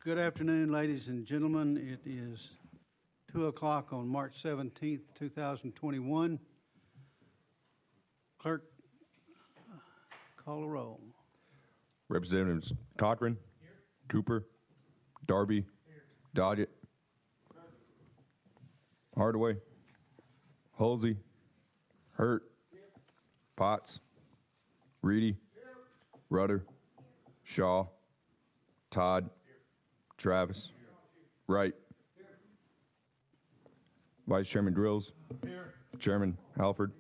Good afternoon, ladies and gentlemen. It is 2 o'clock on March 17th, 2021. Clerk, call a roll. Representatives Cochran, Cooper, Darby, Doggett, Hardaway, Halsey, Hurt, Potts, Reedy, Rudder, Shaw, Todd, Travis, Wright, Vice Chairman Drills, Chairman Halford.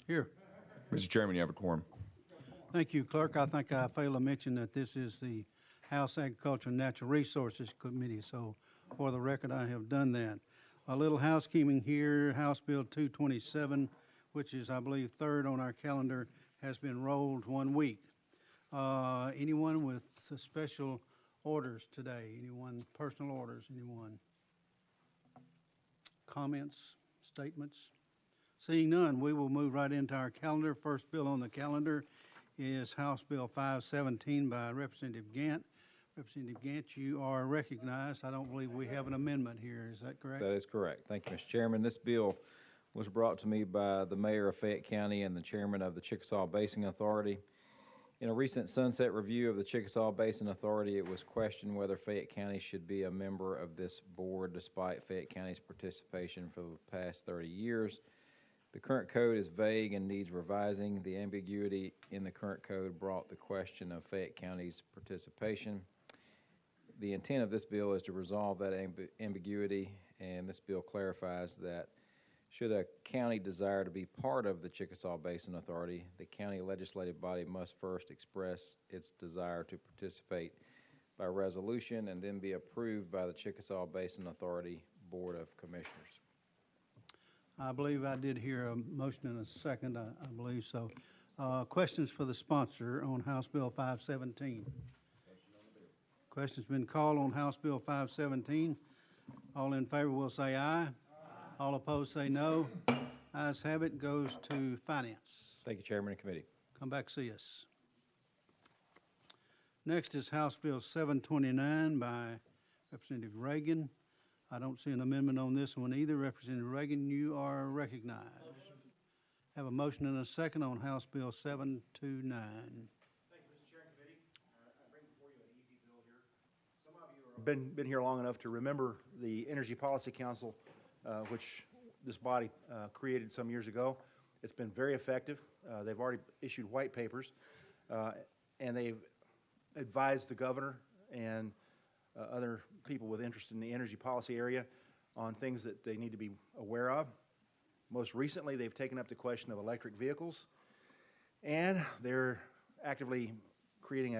Here. Mr. Chairman, you have a quorum. Thank you, Clerk. I think I failed to mention that this is the House Agriculture and Natural Resources Committee, so for the record, I have done that. A little housekeeping here. House Bill 227, which is, I believe, third on our calendar, has been rolled 1 week. Anyone with special orders today? Anyone, personal orders? Anyone? Comments, statements? Seeing none, we will move right into our calendar. First bill on the calendar is House Bill 517 by Representative Gant. Representative Gant, you are recognized. I don't believe we have an amendment here. Is that correct? That is correct. Thank you, Mr. Chairman. This bill was brought to me by the Mayor of Fayette County and the Chairman of the Chickasaw Basin Authority. In a recent sunset review of the Chickasaw Basin Authority, it was questioned whether Fayette County should be a member of this board despite Fayette County's participation for the past 30 years. The current code is vague and needs revising. The ambiguity in the current code brought the question of Fayette County's participation. The intent of this bill is to resolve that ambiguity, and this bill clarifies that should a county desire to be part of the Chickasaw Basin Authority, the county legislative body must first express its desire to participate by resolution and then be approved by the Chickasaw Basin Authority Board of Commissioners. I believe I did hear a motion in a second. I believe so. Questions for the sponsor on House Bill 517? Question's been called on House Bill 517. All in favor will say aye. All opposed say no. Ayes have it. Goes to Finance. Thank you, Chairman and Committee. Come back, see us. Next is House Bill 729 by Representative Reagan. I don't see an amendment on this one either. Representative Reagan, you are recognized. Have a motion and a second on House Bill 729. Thank you, Mr. Chair and Committee. I bring before you an easy bill here. Some of you have been here long enough to remember the Energy Policy Council, which this body created some years ago. It's been very effective. They've already issued white papers, and they've advised the governor and other people with interest in the energy policy area on things that they need to be aware of. Most recently, they've taken up the question of electric vehicles, and they're actively creating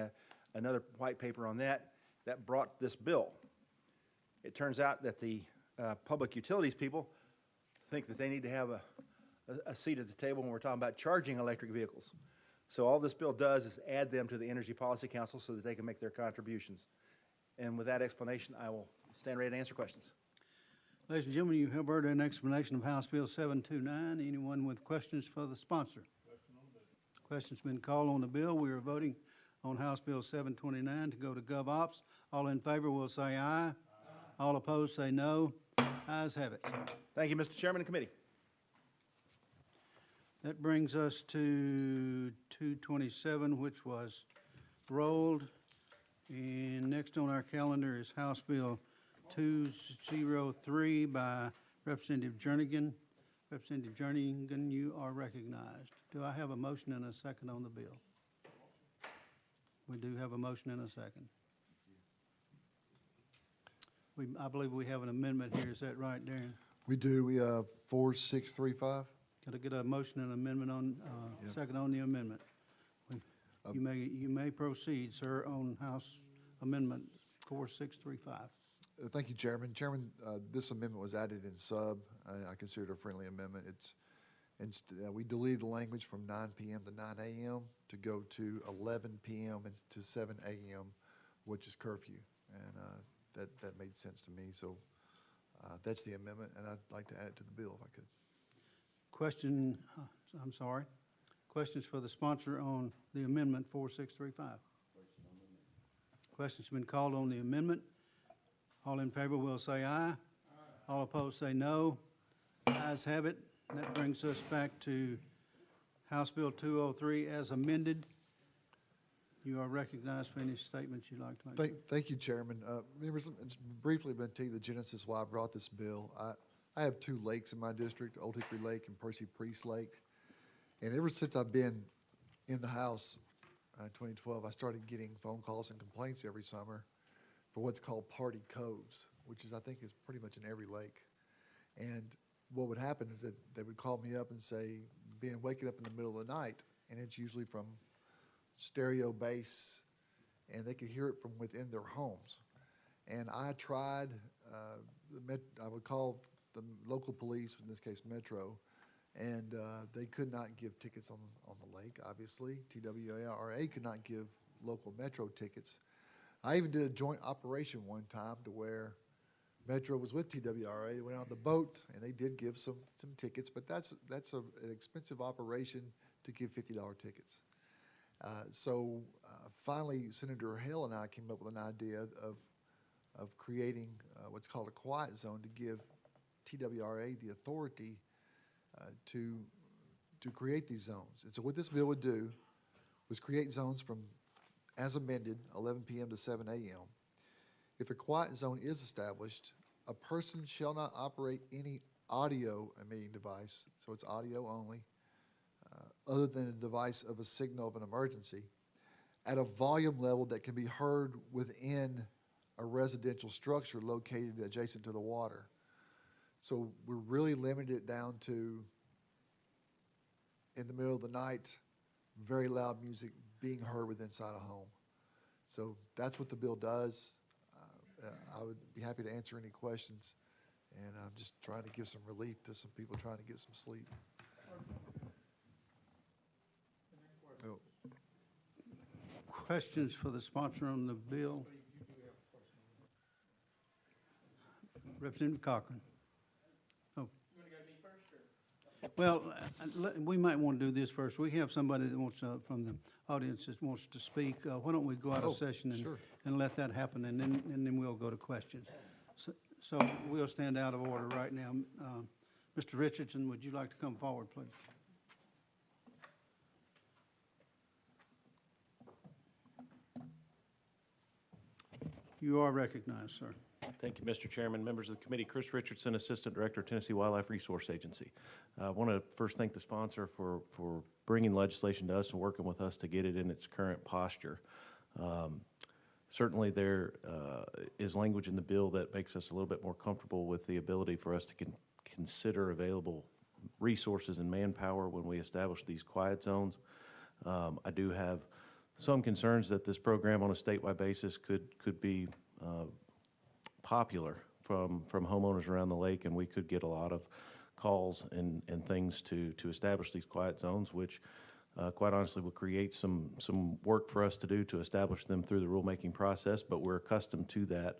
another white paper on that brought this bill. It turns out that the public utilities people think that they need to have a seat at the table when we're talking about charging electric vehicles. So all this bill does is add them to the Energy Policy Council so that they can make their contributions. And with that explanation, I will stand ready to answer questions. Ladies and gentlemen, you have heard an explanation of House Bill 729. Anyone with questions for the sponsor? Question's been called on the bill. We are voting on House Bill 729 to go to GovOps. All in favor will say aye. All opposed say no. Ayes have it. Thank you, Mr. Chairman and Committee. That brings us to 227, which was rolled. And next on our calendar is House Bill 203 by Representative Jernigan. Representative Jernigan, you are recognized. Do I have a motion and a second on the bill? We do have a motion and a second. I believe we have an amendment here. Is that right, Darren? We do. We have 4635. Got to get a motion and amendment on, second on the amendment. You may proceed, sir, on House Amendment 4635. Thank you, Chairman. Chairman, this amendment was added in sub. I consider it a friendly amendment. We deleted the language from 9 p.m. to 9 a.m. to go to 11 p.m. and to 7 a.m., which is curfew. And that made sense to me. So that's the amendment, and I'd like to add it to the bill if I could. Question, I'm sorry. Questions for the sponsor on the amendment 4635? Question's been called on the amendment. All in favor will say aye. All opposed say no. Ayes have it. That brings us back to House Bill 203 as amended. You are recognized for any statements you'd like to make. Thank you, Chairman. Members, just briefly, I'm going to tell you the genesis why I brought this bill. I have two lakes in my district, Old Hickory Lake and Percy Priest Lake. And ever since I've been in the House in 2012, I started getting phone calls and complaints every summer for what's called party coves, which is, I think, is pretty much in every lake. And what would happen is that they would call me up and say, waking up in the middle of the night, and it's usually from stereo bass, and they could hear it from within their homes. And I tried, I would call the local police, in this case Metro, and they could not give tickets on the lake, obviously. TWRA could not give local Metro tickets. I even did a joint operation one time to where Metro was with TWRA. They went out on the boat, and they did give some tickets, but that's an expensive operation to give $50 tickets. So finally, Senator Hale and I came up with an idea of creating what's called a quiet zone to give TWRA the authority to create these zones. And so what this bill would do was create zones from, as amended, 11 p.m. to 7 a.m. If a quiet zone is established, a person shall not operate any audio emitting device, so it's audio only, other than a device of a signal of an emergency, at a volume level that can be heard within a residential structure located adjacent to the water. So we're really limited it down to, in the middle of the night, very loud music being heard within inside a home. So that's what the bill does. I would be happy to answer any questions, and I'm just trying to give some relief to some people trying to get some sleep. Oh. Questions for the sponsor on the bill? Representative Cochran. Oh. You want to go to me first? Well, we might want to do this first. We have somebody that wants, from the audience that wants to speak. Why don't we go out of session sure. and let that happen, and then we'll go to questions. So we'll stand out of order right now. Mr. Richardson, would you like to come forward, please? You are recognized, sir. Thank you, Mr. Chairman. Members of the committee, Chris Richardson, Assistant Director, Tennessee Wildlife Resource Agency. I want to first thank the sponsor for bringing legislation to us and working with us to get it in its current posture. Certainly there is language in the bill that makes us a little bit more comfortable with the ability for us to consider available resources and manpower when we establish these quiet zones. I do have some concerns that this program on a statewide basis could be popular from homeowners around the lake, and we could get a lot of calls and things to establish these quiet zones, which quite honestly will create some work for us to do to establish them through the rulemaking process, but we're accustomed to that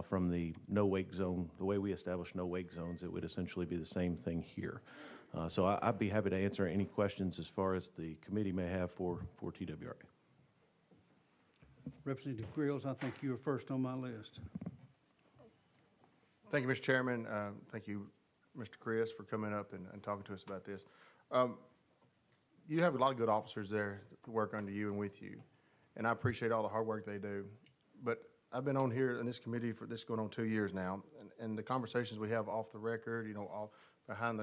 from the no-wake zone. The way we establish no-wake zones, it would essentially be the same thing here. So I'd be happy to answer any questions as far as the committee may have for TWRA. Representative Grills, I think you were first on my list. Thank you, Mr. Chairman. Thank you, Mr. Chris, for coming up and talking to us about this. You have a lot of good officers there that work under you and with you, and I appreciate all the hard work they do. But I've been on here in this committee for this going on 2 years now, and the conversations we have off the record, you know, all behind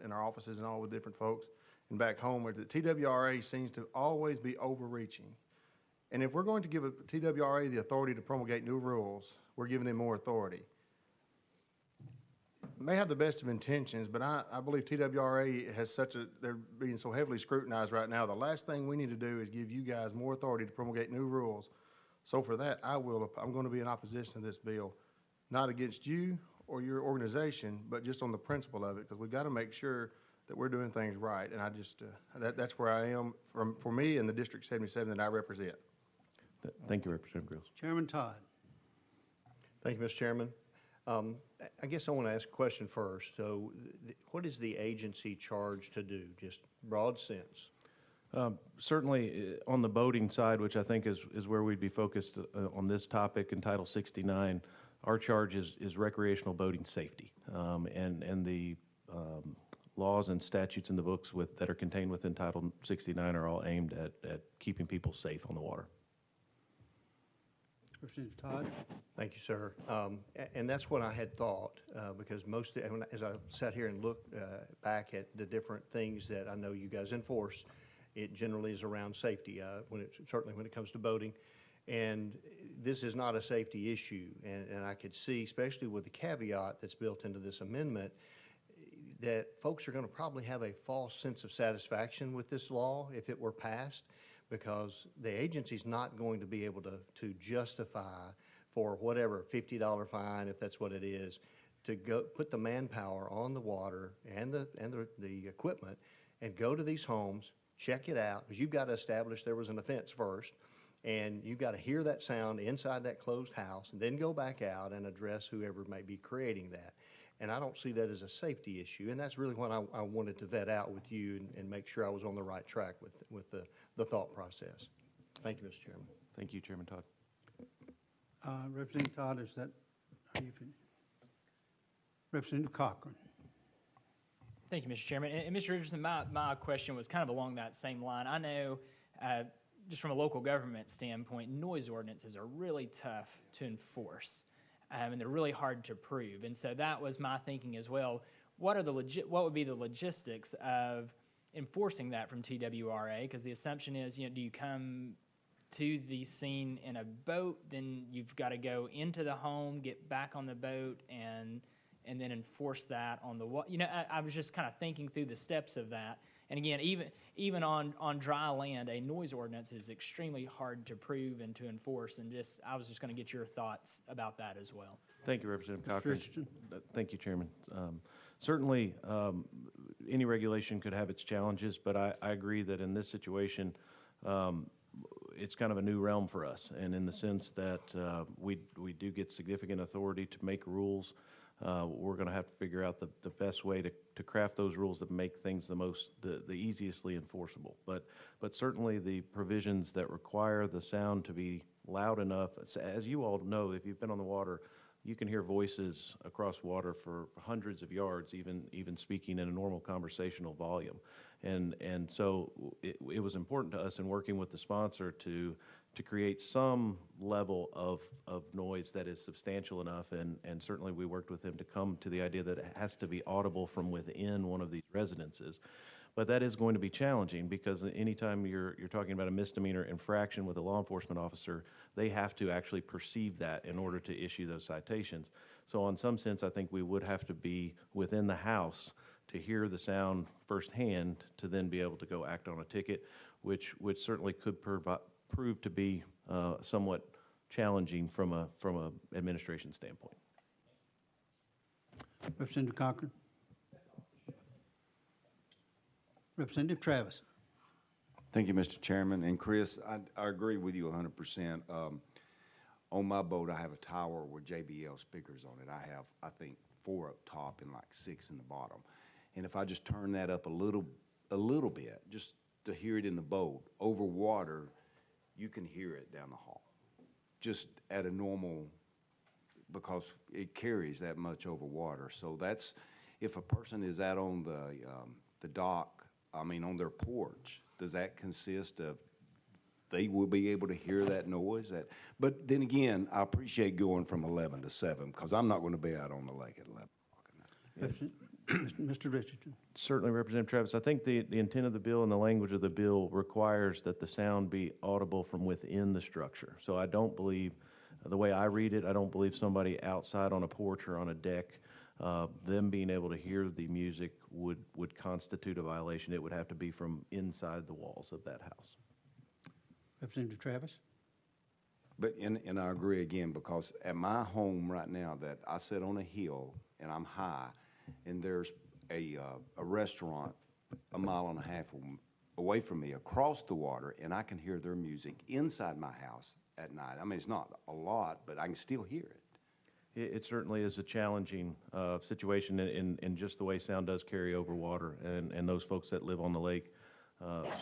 in our offices and all with different folks and back home, where the TWRA seems to always be overreaching. And if we're going to give a TWRA the authority to promulgate new rules, we're giving them more authority. May have the best of intentions, but I believe TWRA has they're being so heavily scrutinized right now. The last thing we need to do is give you guys more authority to promulgate new rules. So for that, I'm going to be in opposition to this bill, not against you or your organization, but just on the principle of it, because we've got to make sure that we're doing things right. And I just, that's where I am for me and the District 77 that I represent. Thank you, Representative Grills. Chairman Todd. Thank you, Mr. Chairman. I guess I want to ask a question first. So what is the agency charged to do, just broad sense? Certainly on the boating side, which I think is where we'd be focused on this topic in Title 69, our charge is recreational boating safety. And the laws and statutes in the books that are contained within Title 69 are all aimed at keeping people safe on the water. Representative Todd? Thank you, sir. And that's what I had thought, because as I sat here and looked back at the different things that I know you guys enforce, it generally is around safety, certainly when it comes to boating. And this is not a safety issue. And I could see, especially with the caveat that's built into this amendment, that folks are going to probably have a false sense of satisfaction with this law if it were passed, because the agency's not going to be able to justify for whatever $50 fine, if that's what it is, to go put the manpower on the water and the equipment and go to these homes, check it out, because you've got to establish there was an offense first, and you've got to hear that sound inside that closed house, and then go back out and address whoever may be creating that. And I don't see that as a safety issue, and that's really what I wanted to vet out with you and make sure I was on the right track with the thought process. Thank you, Mr. Chairman. Thank you, Chairman Todd. Representative Todd, are you finished? Representative Cochran? Thank you, Mr. Chairman. And Mr. Richardson, my question was kind of along that same line. I know, just from a local government standpoint, noise ordinances are really tough to enforce. And they're really hard to prove. And so that was my thinking as well. What would be the logistics of enforcing that from TWRA? Because the assumption is, do you come to the scene in a boat, then you've got to go into the home, get back on the boat, and then enforce that on the water. I was just kind of thinking through the steps of that. And again, even on dry land, a noise ordinance is extremely hard to prove and to enforce. And I was just going to get your thoughts about that as well. Thank you, Representative Mr. Cochran. Richardson? Thank you, Chairman. Certainly, any regulation could have its challenges, but I agree that in this situation, it's kind of a new realm for us, and in the sense that we do get significant authority to make rules. We're going to have to figure out the best way to craft those rules that make things the easiestly enforceable. But certainly the provisions that require the sound to be loud enough, as you all know, if you've been on the water, you can hear voices across water for hundreds of yards, even speaking in a normal conversational volume. And so it was important to us in working with the sponsor to create some level of noise that is substantial enough, and certainly we worked with him to come to the idea that it has to be audible from within one of these residences. But that is going to be challenging, because anytime you're talking about a misdemeanor infraction with a law enforcement officer, they have to actually perceive that in order to issue those citations. So in some sense, I think we would have to be within the house to hear the sound firsthand to then be able to go act on a ticket, which certainly could prove to be somewhat challenging from a administration standpoint. Representative Cochran? Representative Travis? Thank you, Mr. Chairman. And Chris, I agree with you 100%. On my boat, I have a tower with JBL speakers on it. I have, I think, 4 up top and like 6 in the bottom. And if I just turn that up a little bit, just to hear it in the boat, over water, you can hear it down the hall. Just at a normal, because it carries that much over water. So that's, if a person is out on the dock, on their porch, does that consist of, they will be able to hear that noise? But then again, I appreciate going from 11 to 7, because I'm not going to be out on the lake at 11 o'clock at night. Mr. Richardson? Certainly, Representative Travis. I think the intent of the bill and the language of the bill requires that the sound be audible from within the structure. So I don't believe, the way I read it, I don't believe somebody outside on a porch or on a deck, them being able to hear the music would constitute a violation. It would have to be from inside the walls of that house. Representative Travis? But, and I agree again, because at my home right now, that I sit on a hill and I'm high, and there's a restaurant 1.5 miles away from me across the water, and I can hear their music inside my house at night. It's not a lot, but I can still hear it. It certainly is a challenging situation in just the way sound does carry over water, and those folks that live on the lake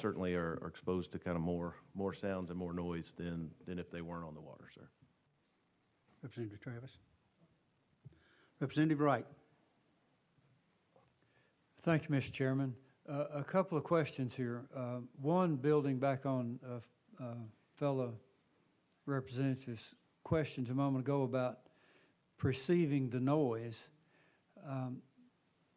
certainly are exposed to kind of more sounds and more noise than if they weren't on the water, sir. Representative Travis? Representative Wright. Thank you, Mr. Chairman. A couple of questions here. One, building back on fellow representative's questions a moment ago about perceiving the noise.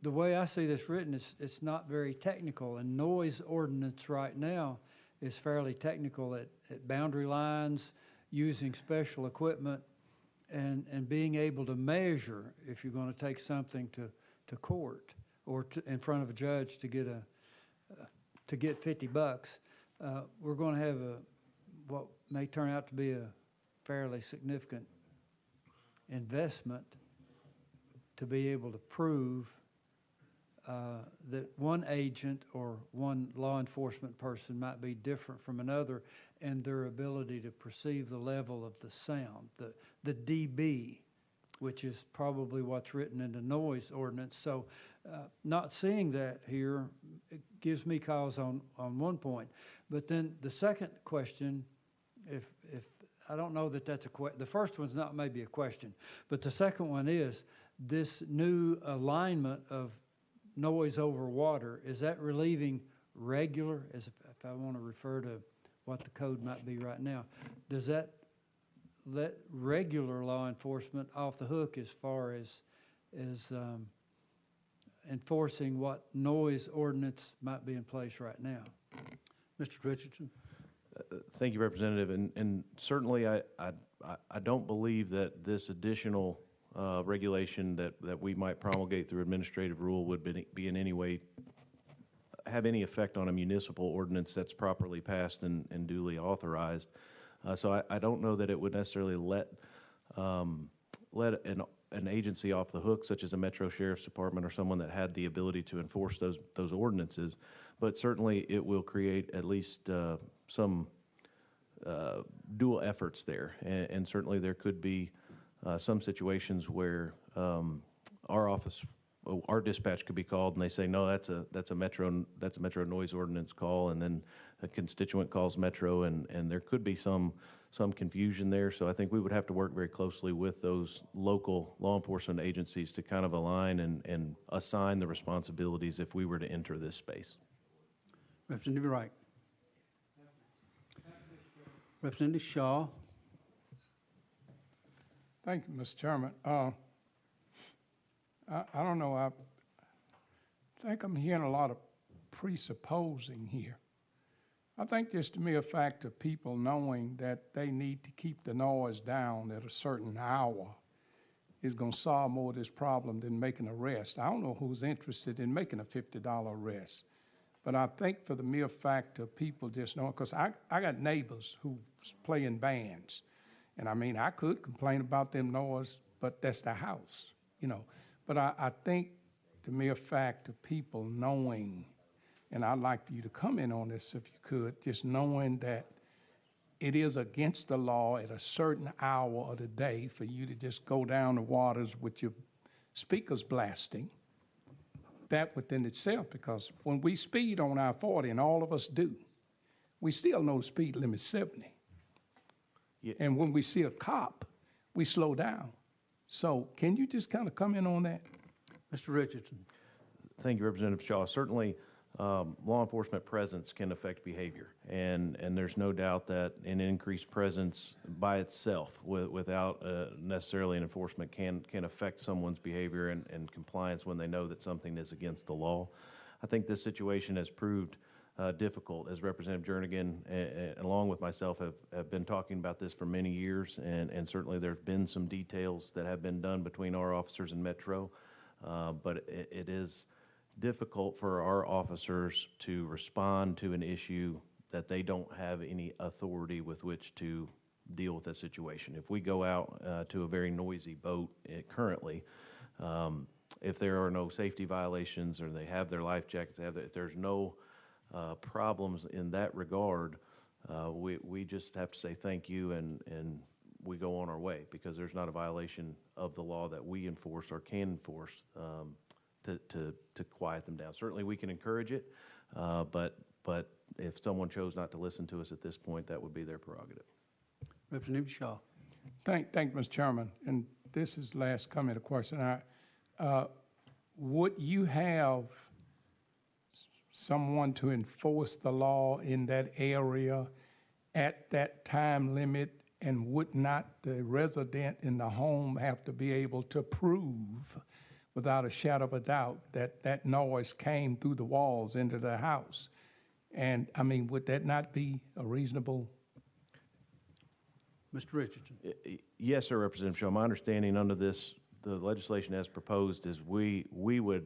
The way I see this written, it's not very technical, and noise ordinance right now is fairly technical at boundary lines, using special equipment, and being able to measure if you're going to take something to court or in front of a judge to get $50. We're going to have what may turn out to be a fairly significant investment to be able to prove that one agent or one law enforcement person might be different from another in their ability to perceive the level of the sound, the dB, which is probably what's written in the noise ordinance. So not seeing that here, it gives me cause on one point. But then the second question, if I don't know that that's the first one's not maybe a question, but the second one is this new alignment of noise over water. Is that relieving regular, as if I want to refer to what the code might be right now, does that let regular law enforcement off the hook as far as enforcing what noise ordinance might be in place right now? Mr. Richardson. Thank you, Representative. And certainly I don't believe that this additional regulation that we might promulgate through administrative rule would be in any way have any effect on a municipal ordinance that's properly passed and duly authorized. So I don't know that it would necessarily let an agency off the hook, such as a Metro Sheriff's Department or someone that had the ability to enforce those ordinances. But certainly it will create at least some dual efforts there. And certainly there could be some situations where our dispatch could be called and they say, no, that's a Metro noise ordinance call, and then a constituent calls Metro, and there could be some confusion there. So I think we would have to work very closely with those local law enforcement agencies to kind of align and assign the responsibilities if we were to enter this space. Representative Wright. Representative Shaw. Thank you, Mr. Chairman. I don't know, I think I'm hearing a lot of presupposing here. I think just the mere fact of people knowing that they need to keep the noise down at a certain hour is going to solve more of this problem than making an arrest. I don't know who's interested in making a $50 arrest, but I think for the mere fact of people just knowing, because I got neighbors who play in bands, and I mean, I could complain about them noise, but that's the house, you know. But I think the mere fact of people knowing, and I'd like for you to comment on this if you could, just knowing that it is against the law at a certain hour of the day for you to just go down the waters with your speakers blasting, that within itself, because when we speed on I-40, and all of us do, we still know the speed limit's 70. Yeah. And when we see a cop, we slow down. So can you just kind of comment on that? Mr. Richardson. Thank you, Representative Shaw. Certainly, law enforcement presence can affect behavior, and there's no doubt that an increased presence by itself, without necessarily an enforcement, can affect someone's behavior and compliance when they know that something is against the law. I think this situation has proved difficult, as Representative Jernigan, along with myself, have been talking about this for many years, and certainly there's been some details that have been done between our officers and Metro, but it is difficult for our officers to respond to an issue that they don't have any authority with which to deal with that situation. If we go out to a very noisy boat currently, if there are no safety violations or they have their life jackets, if there's no problems in that regard, we just have to say thank you and we go on our way, because there's not a violation of the law that we enforce or can enforce to quiet them down. Certainly we can encourage it, but if someone chose not to listen to us at this point, that would be their prerogative. Representative Shaw. Thank you, Mr. Chairman. And this is last comment, of course, and would you have someone to enforce the law in that area at that time limit? And would not the resident in the home have to be able to prove without a shadow of a doubt that that noise came through the walls into the house? And, I mean, would that not be a reasonable? Mr. Richardson. Yes, sir, Representative Shaw. My understanding under this, the legislation as proposed is we would,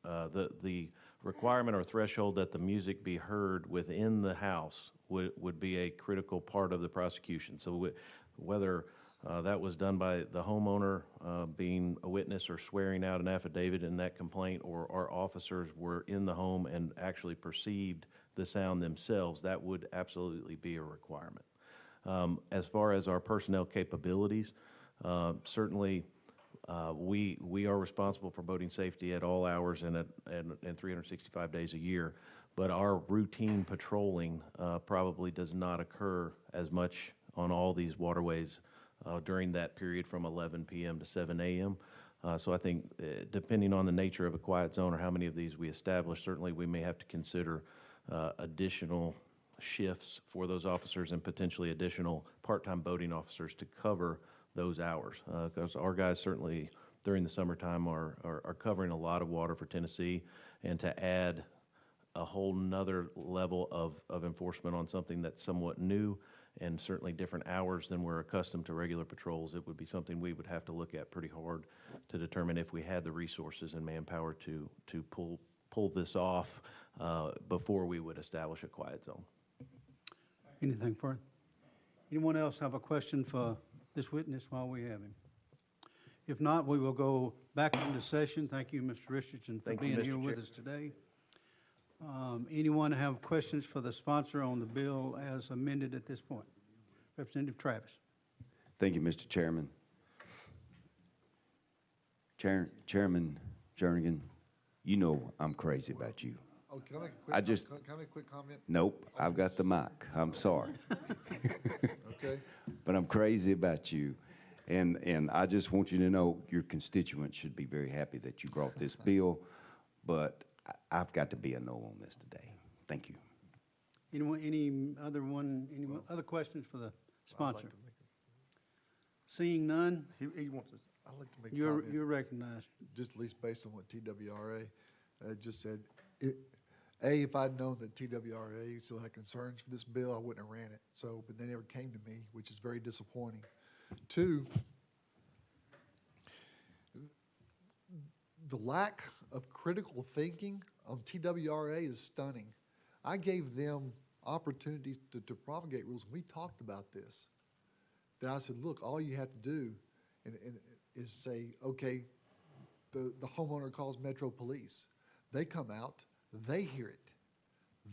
the requirement or threshold that the music be heard within the house would be a critical part of the prosecution. So whether that was done by the homeowner being a witness or swearing out an affidavit in that complaint, or our officers were in the home and actually perceived the sound themselves, that would absolutely be a requirement. As far as our personnel capabilities, certainly we are responsible for boating safety at all hours and 365 days a year, but our routine patrolling probably does not occur as much on all these waterways during that period from 11 p.m. to 7 a.m. So I think depending on the nature of a quiet zone or how many of these we establish, certainly we may have to consider additional shifts for those officers and potentially additional part-time boating officers to cover those hours. Because our guys certainly during the summertime are covering a lot of water for Tennessee, and to add a whole nother level of enforcement on something that's somewhat new and certainly different hours than we're accustomed to regular patrols, it would be something we would have to look at pretty hard to determine if we had the resources and manpower to pull this off before we would establish a quiet zone. Anything further? Anyone else have a question for this witness while we have him? If not, we will go back into session. Thank you, Mr. Richardson, for Thank you, being Mr. here with Chair. us today. Anyone have questions for the sponsor on the bill as amended at this point? Representative Travis. Thank you, Mr. Chairman. Chairman Jernigan, you know I'm crazy about you. Oh, can I make a quick, I just- can I make a quick comment? Nope, I've got the mic. I'm sorry. Okay. But I'm crazy about you. And I just want you to know your constituents should be very happy that you brought this bill, but I've got to be a no on this today. Thank you. Anyone, any other questions for the I'd like sponsor? to make Seeing none, He wants to. I'd like to make a you're comment, recognized. just at least based on what TWRA just said. If I'd known that TWRA still had concerns for this bill, I wouldn't have ran it. So, but they never came to me, which is very disappointing. Two, the lack of critical thinking on TWRA is stunning. I gave them opportunities to promulgate rules. We talked about this. That I said, look, all you have to do is say, okay, the homeowner calls Metro Police. They come out, they hear it.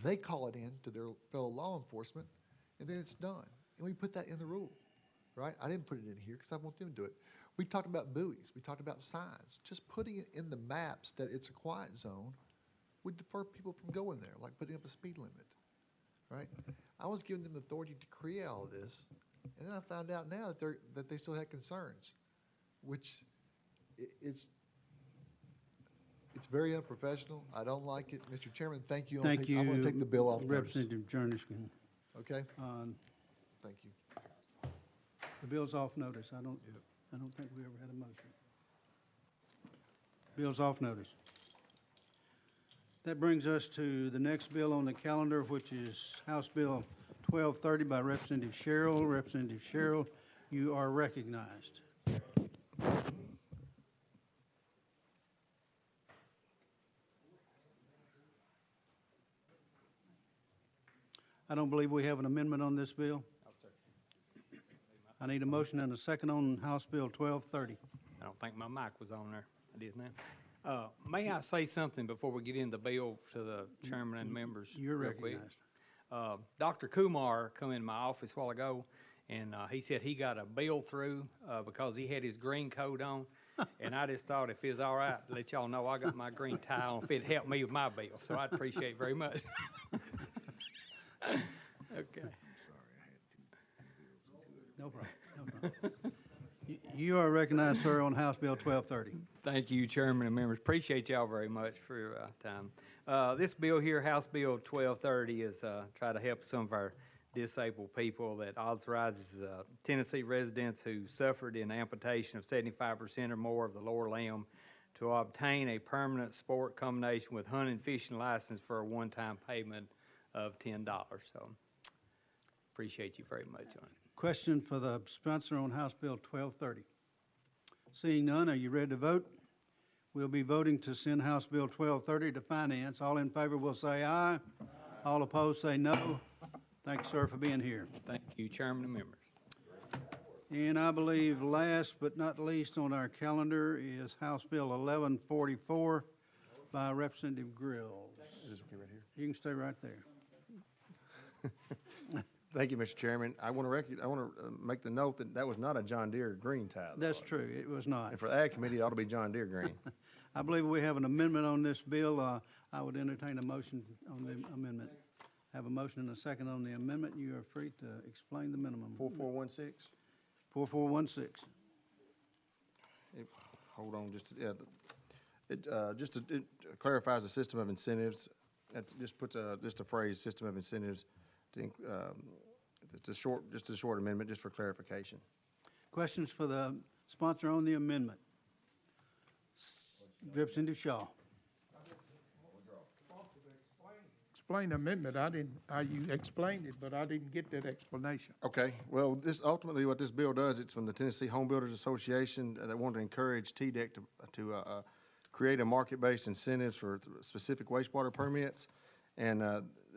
They call it in to their fellow law enforcement, and then it's done. And we put that in the rule, right? I didn't put it in here because I want them to do it. We talked about buoys. We talked about signs. Just putting it in the maps that it's a quiet zone would deter people from going there, like putting up a speed limit, right? I was giving them authority to create all of this, and then I found out now that they still had concerns, which it's very unprofessional. I don't like it. Mr. Chairman, thank you. Thank you. I'm going to take the bill off notice. Representative Jernigan. Okay? Thank you. The bill's off notice. I don't think we ever had a motion. Bill's off notice. That brings us to the next bill on the calendar, which is House Bill 1230 by Representative Sherrill. Representative Sherrill, you are recognized. I don't believe we have an amendment on this bill. I need a motion and a second on House Bill 1230. I don't think my mic was on there. I did now. May I say something before we get into the bill to the chairman and members? You're real quick? recognized. Dr. Kumar come in my office a while ago, and he said he got a bill through because he had his green coat on. And I just thought if it's all right to let y'all know I got my green tie on, if it'd help me with my bill. So I'd appreciate it very much. Okay. No problem, no problem. You are recognized, sir, on House Bill 1230. Thank you, Chairman and members. Appreciate y'all very much for your time. This bill here, House Bill 1230, is try to help some of our disabled people that authorizes Tennessee residents who suffered an amputation of 75% or more of the lower limb to obtain a permanent sport combination with hunting and fishing license for a one-time payment of $10. So appreciate you very much on it. Question for the sponsor on House Bill 1230. Seeing none, are you ready to vote? We'll be voting to send House Bill 1230 to Finance. All in favor will say aye. All opposed say no. Thank you, sir, for being here. Thank you, Chairman and members. And I believe last but not least on our calendar is House Bill 1144 by Representative Grills. Is this okay right here? You can stay right there. Thank you, Mr. Chairman. I want to make the note that that was not a John Deere green tie. That's true, it was not. And for the Ag Committee, it ought to be John Deere green. I believe we have an amendment on this bill. I would entertain a motion on the amendment. Have a motion and a second on the amendment. You are free to explain the minimum. 4416? 4416. Hold on, it clarifies the system of incentives. That just puts just a phrase, system of incentives, to, it's a short amendment, just for clarification. Questions for the sponsor on the amendment? Representative Shaw. Explain the amendment. You explained it, but I didn't get that explanation. Okay, well, ultimately what this bill does, it's from the Tennessee Home Builders Association that want to encourage TDEC to create a market-based incentives for specific wastewater permits. And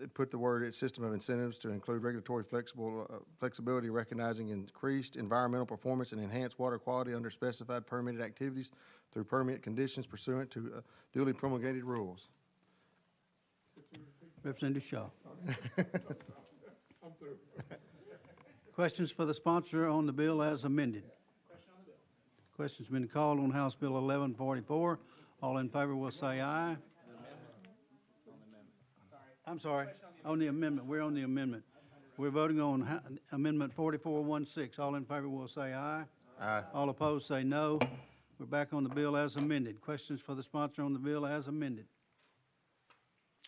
it put the word system of incentives to include regulatory flexibility, recognizing increased environmental performance and enhanced water quality under specified permitted activities through permit conditions pursuant to duly promulgated rules. Representative Shaw. Questions for the sponsor on the bill as amended? Question's been called on House Bill 1144. All in favor will say aye. I'm sorry, on the amendment. We're on the amendment. We're voting on Amendment 4416. All in favor will say aye. Aye. All opposed say no. We're back on the bill as amended. Questions for the sponsor on the bill as amended?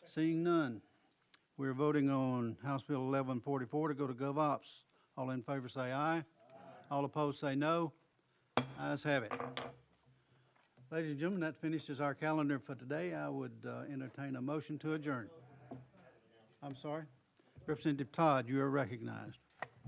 Seeing none, we're voting on House Bill 1144 to go to GovOps. All in favor say aye. All opposed say no. Ayes have it. Ladies and gentlemen, that finishes our calendar for today. I would entertain a motion to adjourn. I'm sorry. Representative Todd, you are recognized.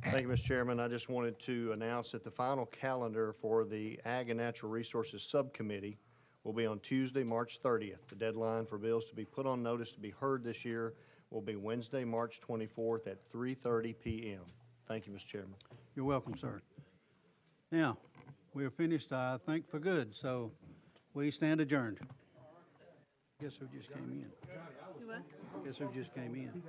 Thank you, Mr. Chairman. I just wanted to announce that the final calendar for the Ag and Natural Resources Subcommittee will be on Tuesday, March 30th. The deadline for bills to be put on notice to be heard this year will be Wednesday, March 24th at 3:30 p.m. Thank you, Mr. Chairman. You're welcome, sir. Now, we're finished, I think, for good, so we stand adjourned. Guess who just came in? Guess who just came in?